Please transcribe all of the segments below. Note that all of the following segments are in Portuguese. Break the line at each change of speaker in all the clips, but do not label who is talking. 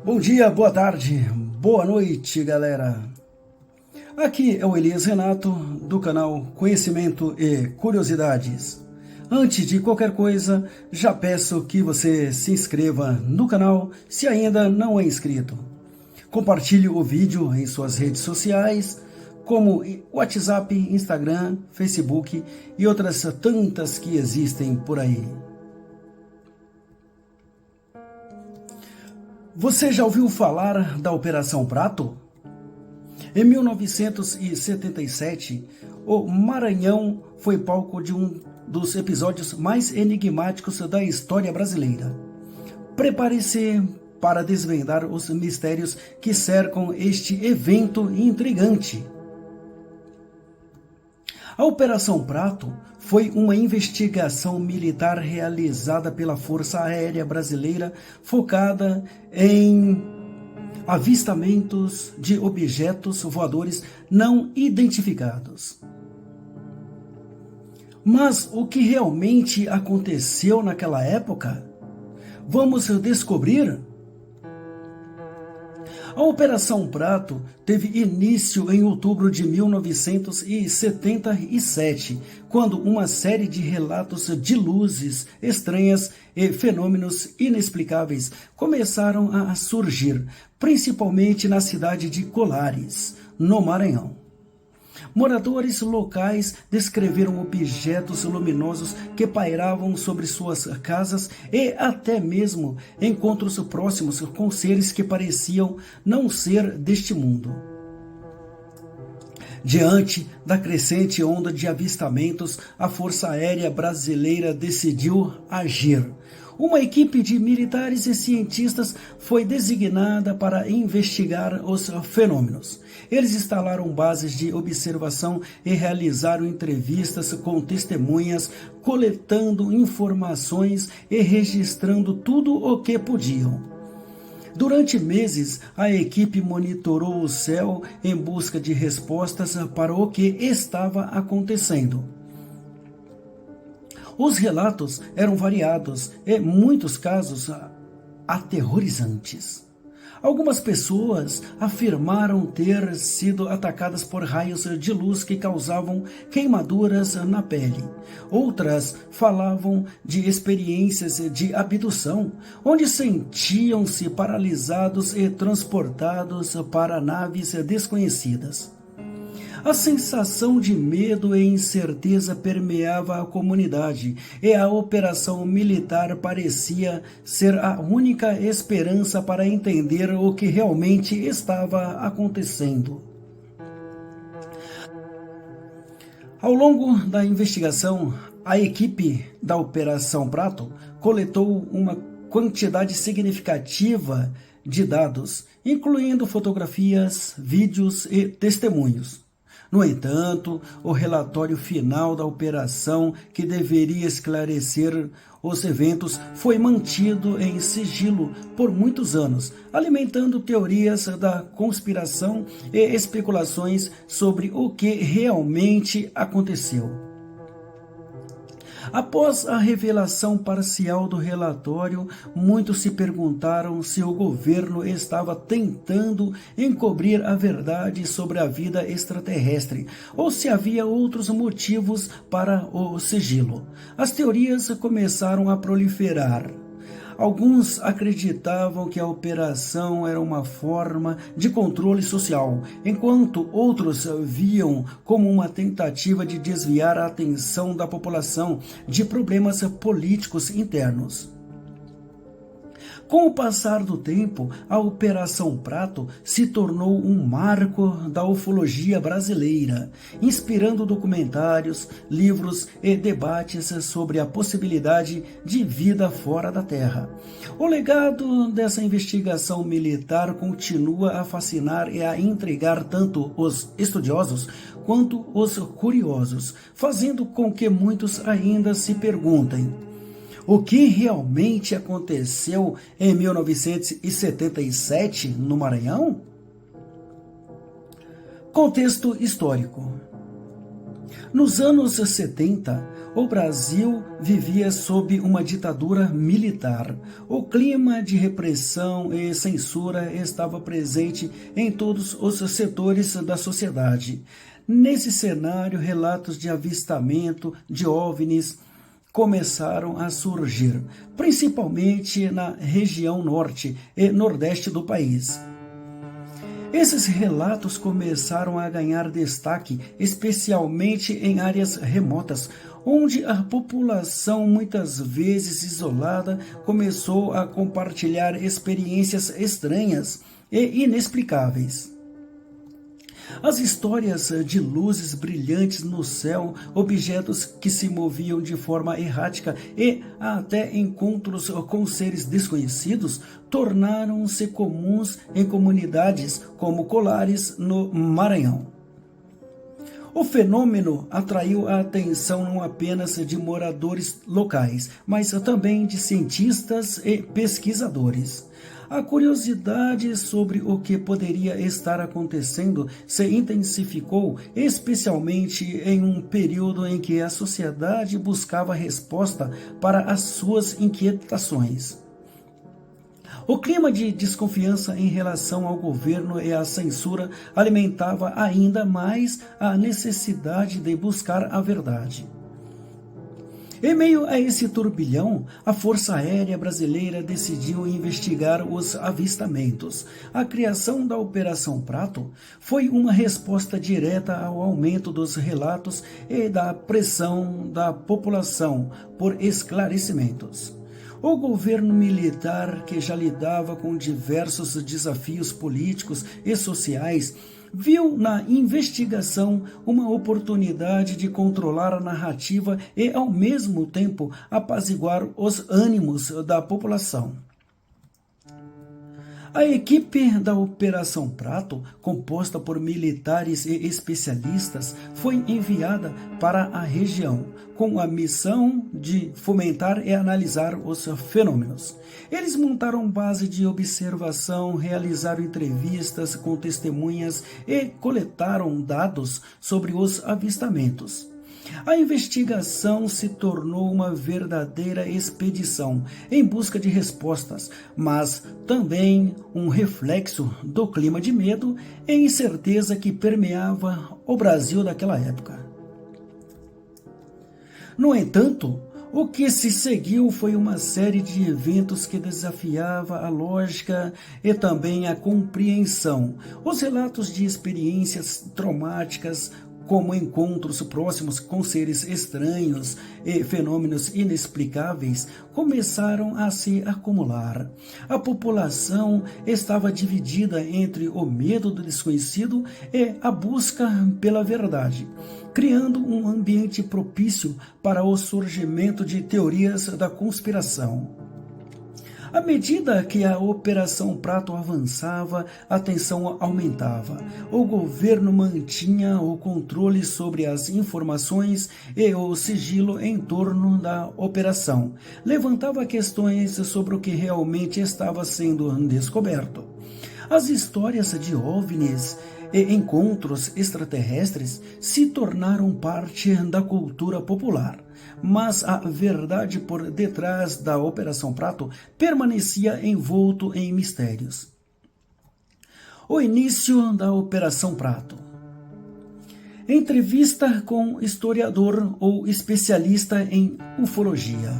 Bom dia, boa tarde, boa noite, galera. Aqui é o Elias Renato, do canal Conhecimento e Curiosidades. Antes de qualquer coisa, já peço que você se inscreva no canal se ainda não é inscrito. Compartilhe o vídeo em suas redes sociais, como WhatsApp, Instagram, Facebook e outras tantas que existem por aí. Você já ouviu falar da Operação Prato? Em 1977, o Maranhão foi palco de um dos episódios mais enigmáticos da história brasileira. Prepare-se para desvendar os mistérios que cercam este evento intrigante. A Operação Prato foi uma investigação militar realizada pela Força Aérea Brasileira focada em avistamentos de objetos voadores não identificados. Mas o que realmente aconteceu naquela época? Vamos descobrir? A Operação Prato teve início em outubro de 1977, quando uma série de relatos de luzes estranhas e fenômenos inexplicáveis começaram a surgir, principalmente na cidade de Colares, no Maranhão. Moradores locais descreveram objetos luminosos que pairavam sobre suas casas e até mesmo encontros próximos com seres que pareciam não ser deste mundo. Diante da crescente onda de avistamentos, a Força Aérea Brasileira decidiu agir. Uma equipe de militares e cientistas foi designada para investigar os fenômenos. Eles instalaram bases de observação e realizaram entrevistas com testemunhas, coletando informações e registrando tudo o que podiam. Durante meses, a equipe monitorou o céu em busca de respostas para o que estava acontecendo. Os relatos eram variados e, em muitos casos, aterrorizantes. Algumas pessoas afirmaram ter sido atacadas por raios de luz que causavam queimaduras na pele. Outras falavam de experiências de abdução, onde sentiam-se paralisados e transportados para naves desconhecidas. A sensação de medo e incerteza permeava a comunidade e a operação militar parecia ser a única esperança para entender o que realmente estava acontecendo. Ao longo da investigação, a equipe da Operação Prato coletou uma quantidade significativa de dados, incluindo fotografias, vídeos e testemunhos. No entanto, o relatório final da operação, que deveria esclarecer os eventos, foi mantido em sigilo por muitos anos, alimentando teorias da conspiração e especulações sobre o que realmente aconteceu. Após a revelação parcial do relatório, muitos se perguntaram se o governo estava tentando encobrir a verdade sobre a vida extraterrestre ou se havia outros motivos para o sigilo. As teorias começaram a proliferar. Alguns acreditavam que a operação era uma forma de controle social, enquanto outros viam como uma tentativa de desviar a atenção da população de problemas políticos internos. Com o passar do tempo, a Operação Prato se tornou um marco da ufologia brasileira, inspirando documentários, livros e debates sobre a possibilidade de vida fora da Terra. O legado dessa investigação militar continua a fascinar e a intrigar tanto os estudiosos quanto os curiosos, fazendo com que muitos ainda se perguntem: o que realmente aconteceu em 1977 no Maranhão? Contexto histórico. Nos anos 70, o Brasil vivia sob uma ditadura militar. O clima de repressão e censura estava presente em todos os setores da sociedade. Nesse cenário, relatos de avistamento de OVNIs começaram a surgir, principalmente na região norte e nordeste do país. Esses relatos começaram a ganhar destaque, especialmente em áreas remotas, onde a população, muitas vezes isolada, começou a compartilhar experiências estranhas e inexplicáveis. As histórias de luzes brilhantes no céu, objetos que se moviam de forma errática e até encontros com seres desconhecidos tornaram-se comuns em comunidades como Colares, no Maranhão. O fenômeno atraiu a atenção não apenas de moradores locais, mas também de cientistas e pesquisadores. A curiosidade sobre o que poderia estar acontecendo se intensificou, especialmente em um período em que a sociedade buscava resposta para as suas inquietações. O clima de desconfiança em relação ao governo e à censura alimentava ainda mais a necessidade de buscar a verdade. Em meio a esse turbilhão, a Força Aérea Brasileira decidiu investigar os avistamentos. A criação da Operação Prato foi uma resposta direta ao aumento dos relatos e da pressão da população por esclarecimentos. O governo militar, que já lidava com diversos desafios políticos e sociais, viu na investigação uma oportunidade de controlar a narrativa e, ao mesmo tempo, apaziguar os ânimos da população. A equipe da Operação Prato, composta por militares e especialistas, foi enviada para a região, com a missão de fomentar e analisar os fenômenos. Eles montaram base de observação, realizaram entrevistas com testemunhas e coletaram dados sobre os avistamentos. A investigação se tornou uma verdadeira expedição em busca de respostas, mas também um reflexo do clima de medo e incerteza que permeava o Brasil daquela época. No entanto, o que se seguiu foi uma série de eventos que desafiava a lógica e também a compreensão. Os relatos de experiências traumáticas, como encontros próximos com seres estranhos e fenômenos inexplicáveis, começaram a se acumular. A população estava dividida entre o medo do desconhecido e a busca pela verdade, criando um ambiente propício para o surgimento de teorias da conspiração. À medida que a Operação Prato avançava, a tensão aumentava. O governo mantinha o controle sobre as informações e o sigilo em torno da operação. Levantava questões sobre o que realmente estava sendo descoberto. As histórias de OVNIs e encontros extraterrestres se tornaram parte da cultura popular. Mas a verdade por detrás da Operação Prato permanecia envolto em mistérios. O início da Operação Prato. Entrevista com historiador ou especialista em ufologia.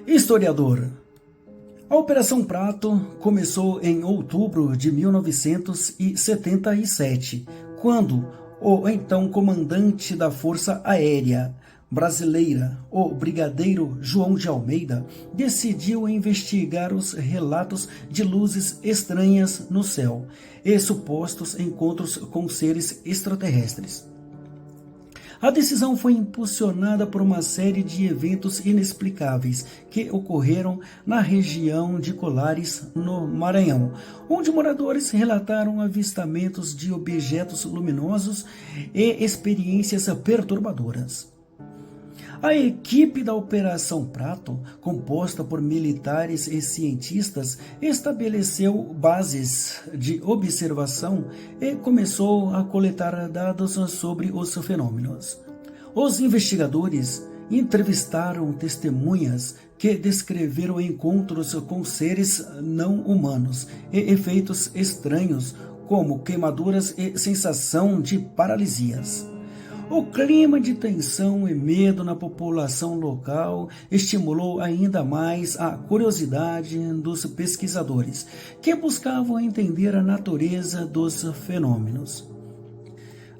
Historiador. A Operação Prato começou em outubro de 1977, quando o então comandante da Força Aérea Brasileira, o brigadeiro João de Almeida, decidiu investigar os relatos de luzes estranhas no céu e supostos encontros com seres extraterrestres. A decisão foi impulsionada por uma série de eventos inexplicáveis que ocorreram na região de Colares, no Maranhão, onde moradores relataram avistamentos de objetos luminosos e experiências perturbadoras. A equipe da Operação Prato, composta por militares e cientistas, estabeleceu bases de observação e começou a coletar dados sobre os fenômenos. Os investigadores entrevistaram testemunhas que descreveram encontros com seres não humanos e efeitos estranhos, como queimaduras e sensação de paralisias. O clima de tensão e medo na população local estimulou ainda mais a curiosidade dos pesquisadores, que buscavam entender a natureza dos fenômenos.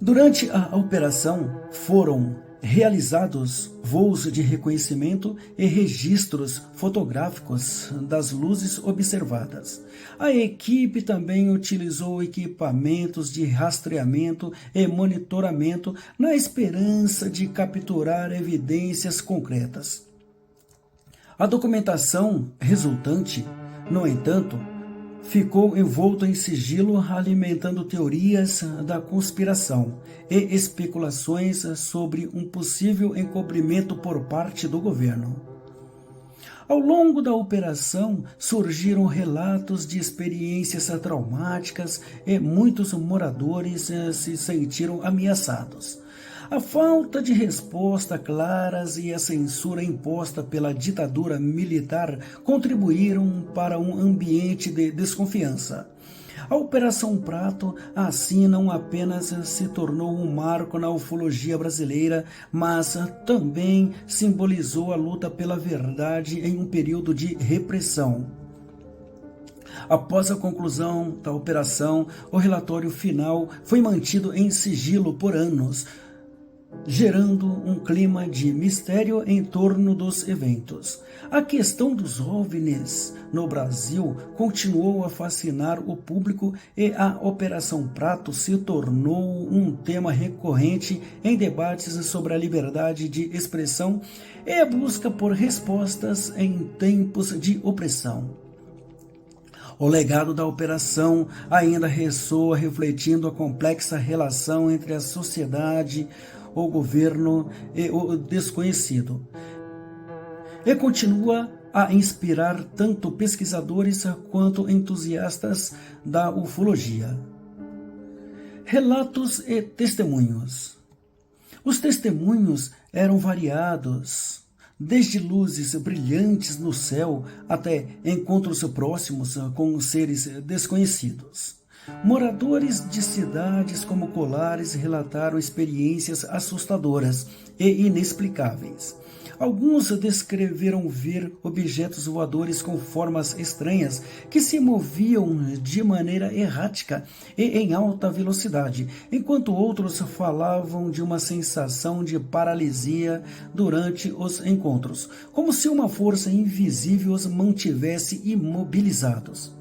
Durante a operação, foram realizados voos de reconhecimento e registros fotográficos das luzes observadas. A equipe também utilizou equipamentos de rastreamento e monitoramento na esperança de capturar evidências concretas. A documentação resultante, no entanto, ficou envolto em sigilo, alimentando teorias da conspiração e especulações sobre um possível encobrimento por parte do governo. Ao longo da operação, surgiram relatos de experiências traumáticas e muitos moradores se sentiram ameaçados. A falta de resposta claras e a censura imposta pela ditadura militar contribuíram para um ambiente de desconfiança. A Operação Prato, assim, não apenas se tornou um marco na ufologia brasileira, mas também simbolizou a luta pela verdade em um período de repressão. Após a conclusão da operação, o relatório final foi mantido em sigilo por anos, gerando um clima de mistério em torno dos eventos. A questão dos OVNIs no Brasil continuou a fascinar o público e a Operação Prato se tornou um tema recorrente em debates sobre a liberdade de expressão e a busca por respostas em tempos de opressão. O legado da operação ainda ressoa, refletindo a complexa relação entre a sociedade, o governo e o desconhecido, e continua a inspirar tanto pesquisadores quanto entusiastas da ufologia. Relatos e testemunhos. Os testemunhos eram variados, desde luzes brilhantes no céu até encontros próximos com seres desconhecidos. Moradores de cidades como Colares relataram experiências assustadoras e inexplicáveis. Alguns descreveram ver objetos voadores com formas estranhas que se moviam de maneira errática e em alta velocidade, enquanto outros falavam de uma sensação de paralisia durante os encontros, como se uma força invisível os mantivesse imobilizados.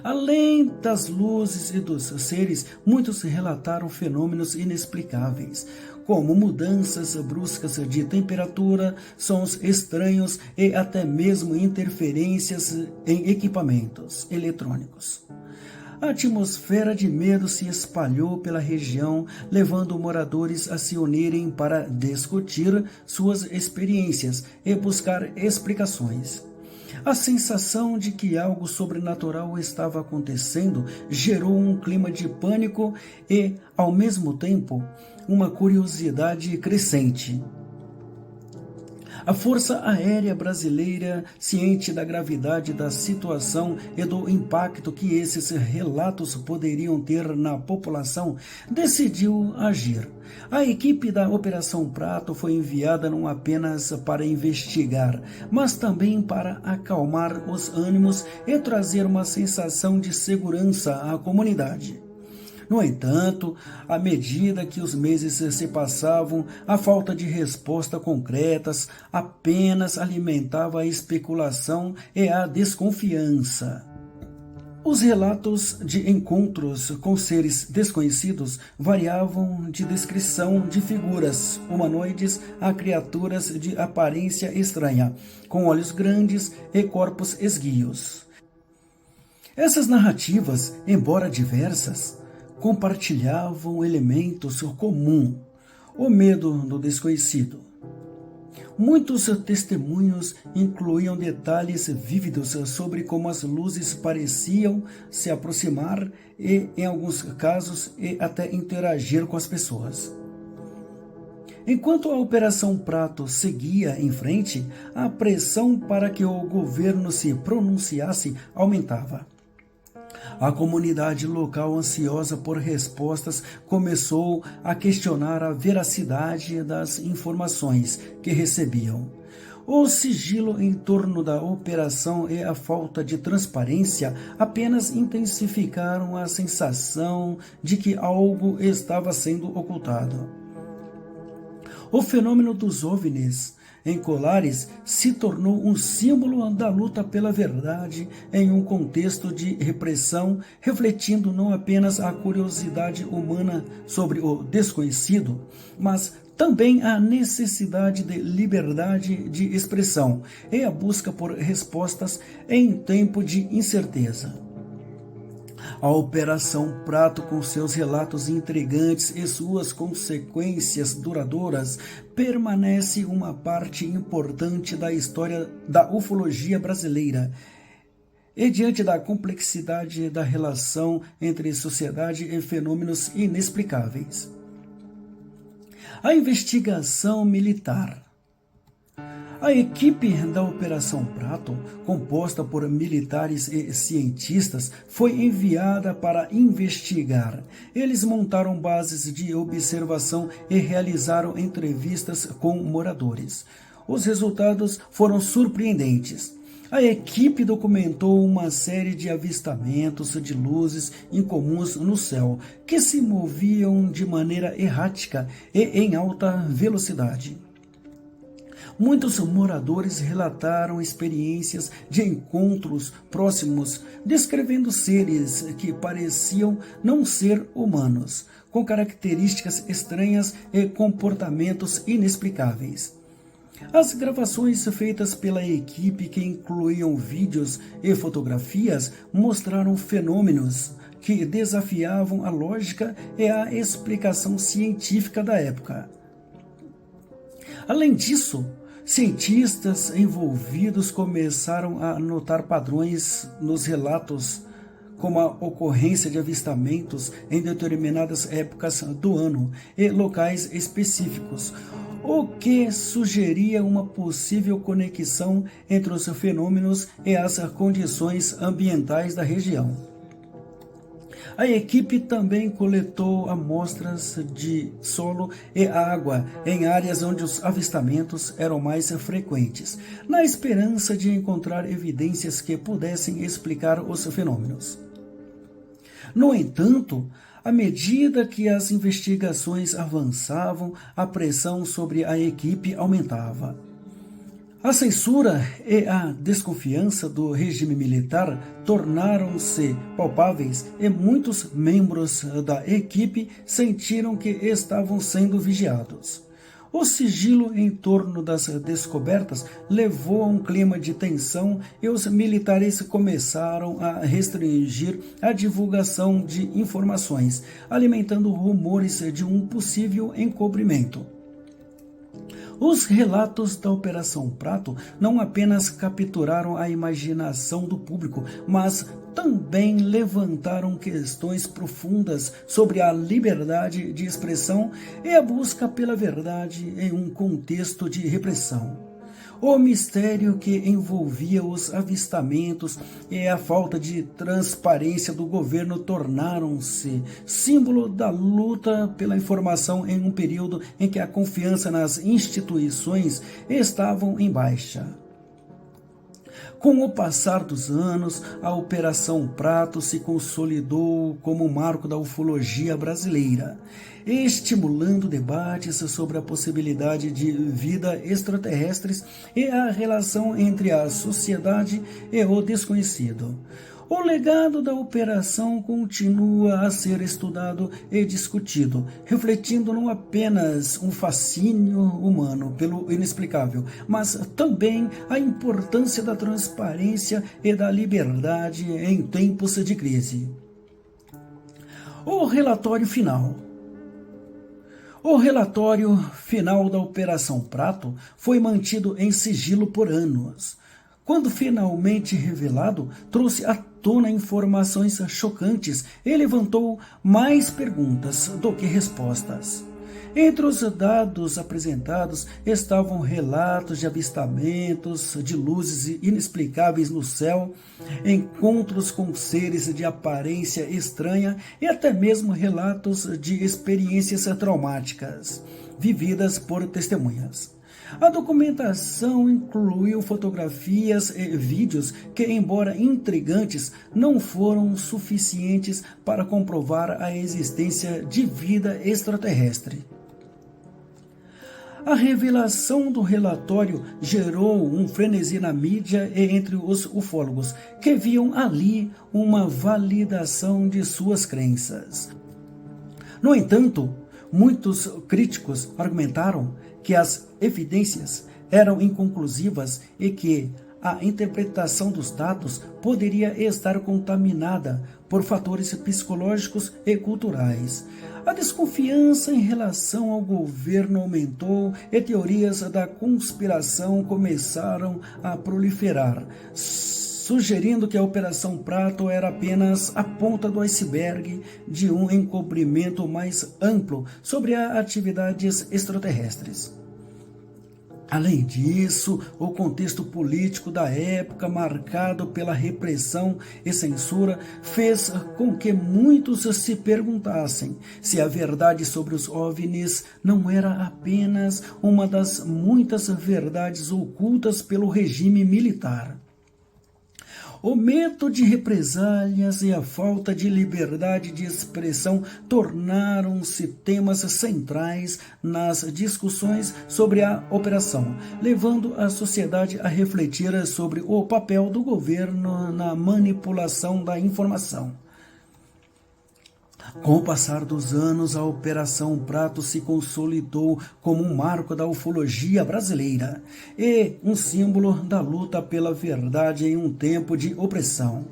Além das luzes e dos seres, muitos relataram fenômenos inexplicáveis, como mudanças bruscas de temperatura, sons estranhos e até mesmo interferências em equipamentos eletrônicos. A atmosfera de medo se espalhou pela região, levando moradores a se unirem para discutir suas experiências e buscar explicações. A sensação de que algo sobrenatural estava acontecendo gerou um clima de pânico e, ao mesmo tempo, uma curiosidade crescente. A Força Aérea Brasileira, ciente da gravidade da situação e do impacto que esses relatos poderiam ter na população, decidiu agir. A equipe da Operação Prato foi enviada não apenas para investigar, mas também para acalmar os ânimos e trazer uma sensação de segurança à comunidade. No entanto, à medida que os meses se passavam, a falta de respostas concretas apenas alimentava a especulação e a desconfiança. Os relatos de encontros com seres desconhecidos variavam de descrição de figuras humanoides a criaturas de aparência estranha, com olhos grandes e corpos esguios. Essas narrativas, embora diversas, compartilhavam elementos comuns: o medo do desconhecido, Muitos testemunhos incluíam detalhes vívidos sobre como as luzes pareciam se aproximar e, em alguns casos, até interagir com as pessoas. Enquanto a Operação Prato seguia em frente, a pressão para que o governo se pronunciasse aumentava. A comunidade local, ansiosa por respostas, começou a questionar a veracidade das informações que recebiam. O sigilo em torno da operação e a falta de transparência apenas intensificaram a sensação de que algo estava sendo ocultado. O fenômeno dos OVNIs em Colares se tornou um símbolo da luta pela verdade em um contexto de repressão, refletindo não apenas a curiosidade humana sobre o desconhecido, mas também a necessidade de liberdade de expressão e a busca por respostas em tempo de incerteza. A Operação Prato, com seus relatos intrigantes e suas consequências duradouras, permanece uma parte importante da história da ufologia brasileira. E diante da complexidade da relação entre sociedade e fenômenos inexplicáveis. A investigação militar. A equipe da Operação Prato, composta por militares e cientistas, foi enviada para investigar. Eles montaram bases de observação e realizaram entrevistas com moradores. Os resultados foram surpreendentes. A equipe documentou uma série de avistamentos de luzes incomuns no céu, que se moviam de maneira errática e em alta velocidade. Muitos moradores relataram experiências de encontros próximos, descrevendo seres que pareciam não ser humanos, com características estranhas e comportamentos inexplicáveis. As gravações feitas pela equipe, que incluíam vídeos e fotografias, mostraram fenômenos que desafiavam a lógica e a explicação científica da época. Além disso, cientistas envolvidos começaram a notar padrões nos relatos, como a ocorrência de avistamentos em determinadas épocas do ano e locais específicos, o que sugeria uma possível conexão entre os fenômenos e as condições ambientais da região. A equipe também coletou amostras de solo e água em áreas onde os avistamentos eram mais frequentes, na esperança de encontrar evidências que pudessem explicar os fenômenos. No entanto, à medida que as investigações avançavam, a pressão sobre a equipe aumentava. A censura e a desconfiança do regime militar tornaram-se palpáveis e muitos membros da equipe sentiram que estavam sendo vigiados. O sigilo em torno das descobertas levou a um clima de tensão e os militares começaram a restringir a divulgação de informações, alimentando rumores de um possível encobrimento. Os relatos da Operação Prato não apenas capturaram a imaginação do público, mas também levantaram questões profundas sobre a liberdade de expressão e a busca pela verdade em um contexto de repressão. O mistério que envolvia os avistamentos e a falta de transparência do governo tornaram-se símbolo da luta pela informação em um período em que a confiança nas instituições estavam em baixa. Com o passar dos anos, a Operação Prato se consolidou como um marco da ufologia brasileira, estimulando debates sobre a possibilidade de vida extraterrestres e a relação entre a sociedade e o desconhecido. O legado da operação continua a ser estudado e discutido, refletindo não apenas um fascínio humano pelo inexplicável, mas também a importância da transparência e da liberdade em tempos de crise. O relatório final. O relatório final da Operação Prato foi mantido em sigilo por anos. Quando finalmente revelado, trouxe à tona informações chocantes e levantou mais perguntas do que respostas. Entre os dados apresentados estavam relatos de avistamentos de luzes inexplicáveis no céu, encontros com seres de aparência estranha e até mesmo relatos de experiências traumáticas vividas por testemunhas. A documentação incluiu fotografias e vídeos que, embora intrigantes, não foram suficientes para comprovar a existência de vida extraterrestre. A revelação do relatório gerou um frenesi na mídia e entre os ufólogos, que viam ali uma validação de suas crenças. No entanto, muitos críticos argumentaram que as evidências eram inconclusivas e que a interpretação dos dados poderia estar contaminada por fatores psicológicos e culturais. A desconfiança em relação ao governo aumentou e teorias da conspiração começaram a proliferar, sugerindo que a Operação Prato era apenas a ponta do iceberg de um encobrimento mais amplo sobre as atividades extraterrestres. Além disso, o contexto político da época, marcado pela repressão e censura, fez com que muitos se perguntassem se a verdade sobre os OVNIs não era apenas uma das muitas verdades ocultas pelo regime militar. O medo de represálias e a falta de liberdade de expressão tornaram-se temas centrais nas discussões sobre a operação, levando a sociedade a refletir sobre o papel do governo na manipulação da informação. Com o passar dos anos, a Operação Prato se consolidou como um marco da ufologia brasileira e um símbolo da luta pela verdade em um tempo de opressão.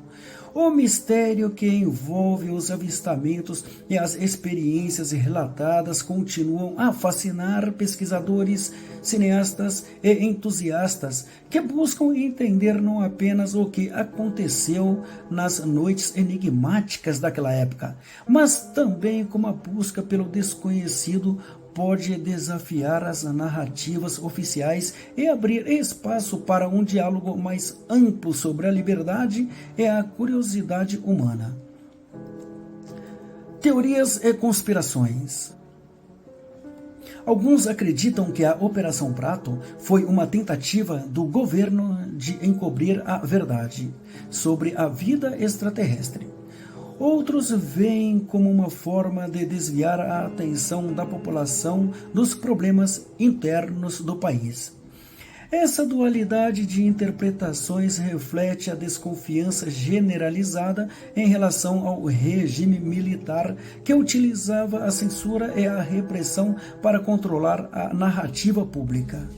O mistério que envolve os avistamentos e as experiências relatadas continuam a fascinar pesquisadores, cineastas e entusiastas que buscam entender não apenas o que aconteceu nas noites enigmáticas daquela época, mas também como a busca pelo desconhecido pode desafiar as narrativas oficiais e abrir espaço para um diálogo mais amplo sobre a liberdade e a curiosidade humana. Teorias e conspirações. Alguns acreditam que a Operação Prato foi uma tentativa do governo de encobrir a verdade sobre a vida extraterrestre. Outros veem como uma forma de desviar a atenção da população dos problemas internos do país. Essa dualidade de interpretações reflete a desconfiança generalizada em relação ao regime militar que utilizava a censura e a repressão para controlar a narrativa pública.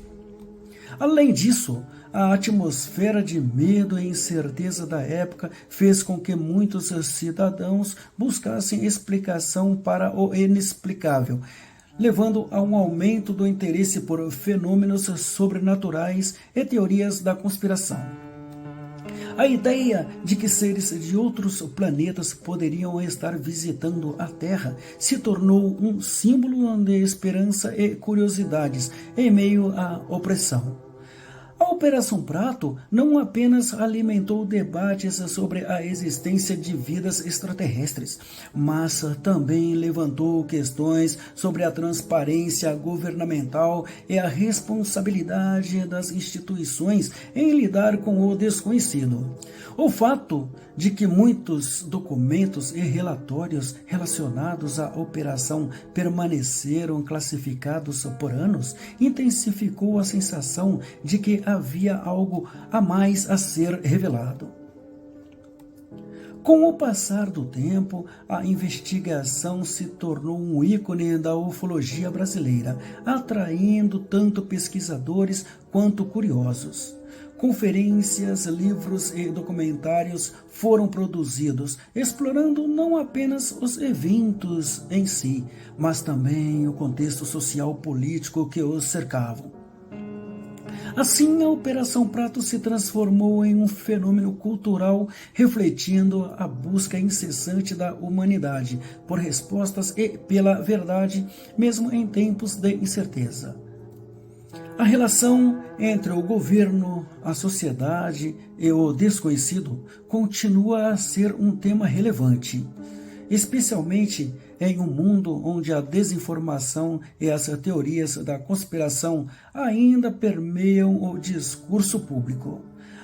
Além disso, a atmosfera de medo e incerteza da época fez com que muitos cidadãos buscassem explicação para o inexplicável, levando a um aumento do interesse por fenômenos sobrenaturais e teorias da conspiração. A ideia de que seres de outros planetas poderiam estar visitando a Terra se tornou um símbolo de esperança e curiosidades em meio à opressão. A Operação Prato não apenas alimentou debates sobre a existência de vidas extraterrestres, mas também levantou questões sobre a transparência governamental e a responsabilidade das instituições em lidar com o desconhecido. O fato de que muitos documentos e relatórios relacionados à operação permaneceram classificados por anos intensificou a sensação de que havia algo a mais a ser revelado. Com o passar do tempo, a investigação se tornou um ícone da ufologia brasileira, atraindo tanto pesquisadores quanto curiosos. Conferências, livros e documentários foram produzidos, explorando não apenas os eventos em si, mas também o contexto social político que os cercavam. Assim, a Operação Prato se transformou em um fenômeno cultural, refletindo a busca incessante da humanidade por respostas e pela verdade, mesmo em tempos de incerteza. A relação entre o governo, a sociedade e o desconhecido continua a ser um tema relevante, especialmente em um mundo onde a desinformação e as teorias da conspiração ainda permeiam o discurso público.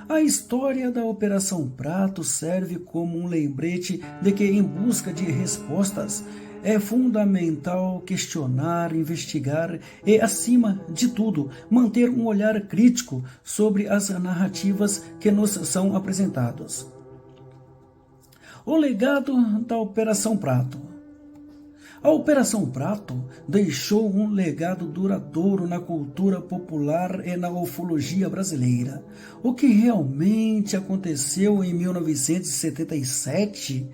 A história da Operação Prato serve como um lembrete de que, em busca de respostas, é fundamental questionar, investigar e, acima de tudo, manter um olhar crítico sobre as narrativas que nos são apresentadas. O legado da Operação Prato. A Operação Prato deixou um legado duradouro na cultura popular e na ufologia brasileira. O que realmente aconteceu em 1977?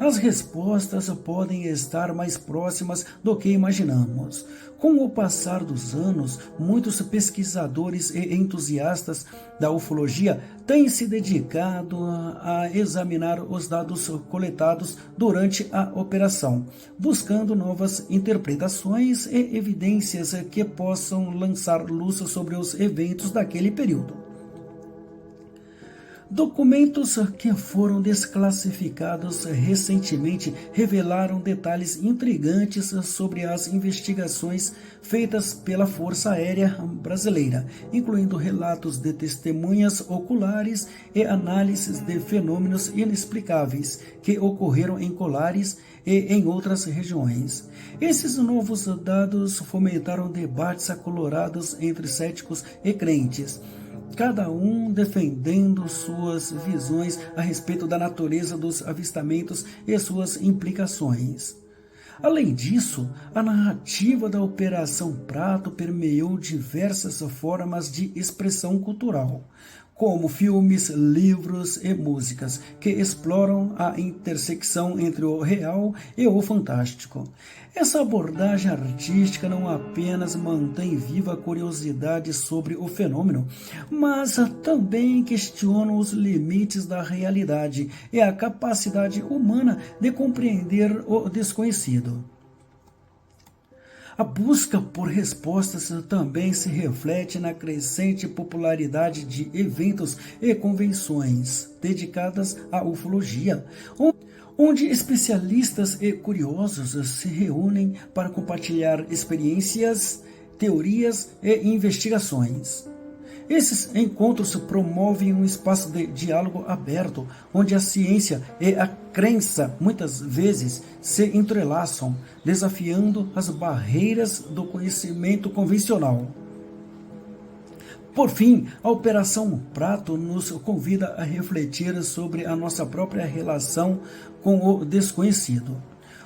As respostas podem estar mais próximas do que imaginamos. Com o passar dos anos, muitos pesquisadores e entusiastas da ufologia têm se dedicado a examinar os dados coletados durante a operação, buscando novas interpretações e evidências que possam lançar luz sobre os eventos daquele período. Documentos que foram desclassificados recentemente revelaram detalhes intrigantes sobre as investigações feitas pela Força Aérea Brasileira, incluindo relatos de testemunhas oculares e análises de fenômenos inexplicáveis que ocorreram em Colares e em outras regiões. Esses novos dados fomentaram debates acalorados entre céticos e crentes, cada um defendendo suas visões a respeito da natureza dos avistamentos e suas implicações. Além disso, a narrativa da Operação Prato permeou diversas formas de expressão cultural, como filmes, livros e músicas, que exploram a intersecção entre o real e o fantástico. Essa abordagem artística não apenas mantém viva a curiosidade sobre o fenômeno, mas também questiona os limites da realidade e a capacidade humana de compreender o desconhecido. A busca por respostas também se reflete na crescente popularidade de eventos e convenções dedicadas à ufologia, onde especialistas e curiosos se reúnem para compartilhar experiências, teorias e investigações. Esses encontros promovem um espaço de diálogo aberto, onde a ciência e a crença muitas vezes se entrelaçam, desafiando as barreiras do conhecimento convencional. Por fim, a Operação Prato nos convida a refletir sobre a nossa própria relação com o desconhecido.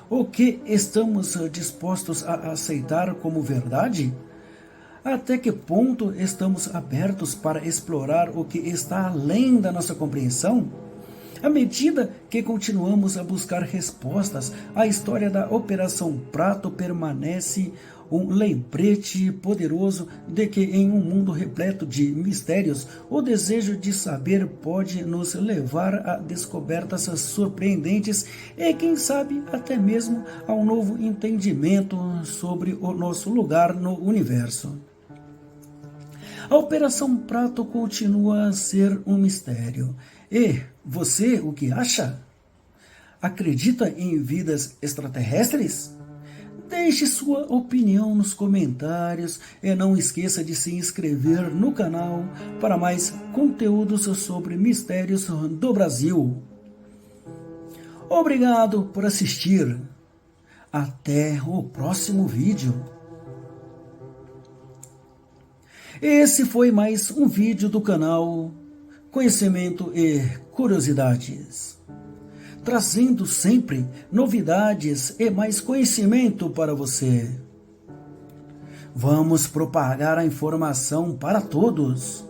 O que estamos dispostos a aceitar como verdade? Até que ponto estamos abertos para explorar o que está além da nossa compreensão? À medida que continuamos a buscar respostas, a história da Operação Prato permanece um lembrete poderoso de que, em um mundo repleto de mistérios, o desejo de saber pode nos levar a descobertas surpreendentes e, quem sabe, até mesmo a um novo entendimento sobre o nosso lugar no universo. A Operação Prato continua a ser um mistério. E você, o que acha? Acredita em vidas extraterrestres? Deixe sua opinião nos comentários e não esqueça de se inscrever no canal para mais conteúdos sobre mistérios do Brasil. Obrigado por assistir. Até o próximo vídeo. Esse foi mais um vídeo do canal Conhecimento e Curiosidades, trazendo sempre novidades e mais conhecimento para você. Vamos propagar a informação para todos.